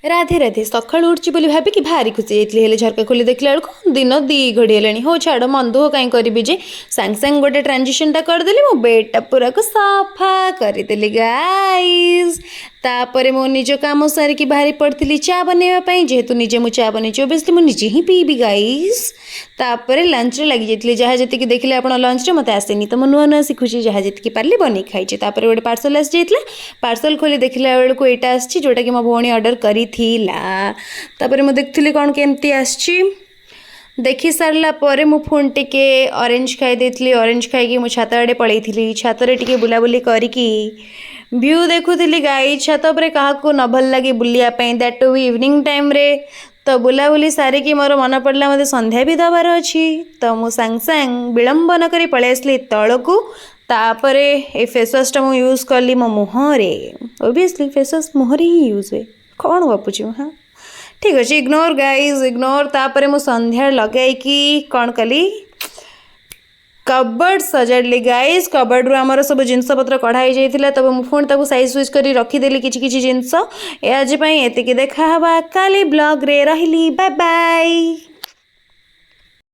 राधे राधे सका उठी बोली भाविकी भारी खुशी जाइली हेले झरका खोली देखला बेलू दिन 2 घड़ी हेलानी हो छाड़ मन दुख कहीं करी जे सांग सांग गोटे ट्रांजिशन करदेली मो बेडटा पूरा को सफा करदेली गाइस। तापर मो निज काम सारिकी बाहरी पड़ी चा बनवाई जेहेतु निजे मु चा बन ओबियसली मुझे ही पीबी गाइस। तापर लंच रे लगी जाइली जहाँ जी देखिले आप लंच रे मत आसेनी तो नुआ नुआ शिखुची जहाँ जी पार्ली बन खाई। तापर गोटे पार्सल आसी जाइला पार्सल खोली देखला बेलू यहाँ आसी जोटा कि मो भौणी ऑर्डर करी तापर मुझे देखी कौन केमती आसी देखी सारा पर मु फोन टिके ऑरेंज खाई देती ऑरेंज खाई मु छात आड़े पलैली छात टिके बुलाबुली करिकी व्यू देखुली गाई छात पर क्या न भल लगे बुलायापी दैट टू भी इवनिंग टाइम रे तो बुलाबुली सारिकी मोर मन पड़ा मत संध्या भी दबार अच्छी तो मु सांग सांग विलंब न करी पलि आसली तलकू। तापर ए फेसवाशटा मु यूज कली मो मुहरे ओबियसली फेसवाश मुहरे ही यूज हुए कौन गपुची हाँ ठीक अच्छे इग्नोर गाइज इग्नोर। तापर मु संध्या लगैकी कौन कली कबर्ड सजाड़ी गाइज कबर्ड रू आमर सब जिनस पत्र कढ़ाई जाइए तब मु फोन ताको साइज सुइज कर रखीदेली किछि जिनस आज एतिकी देखा काली ब्लॉग रे रहिली बाय बाय।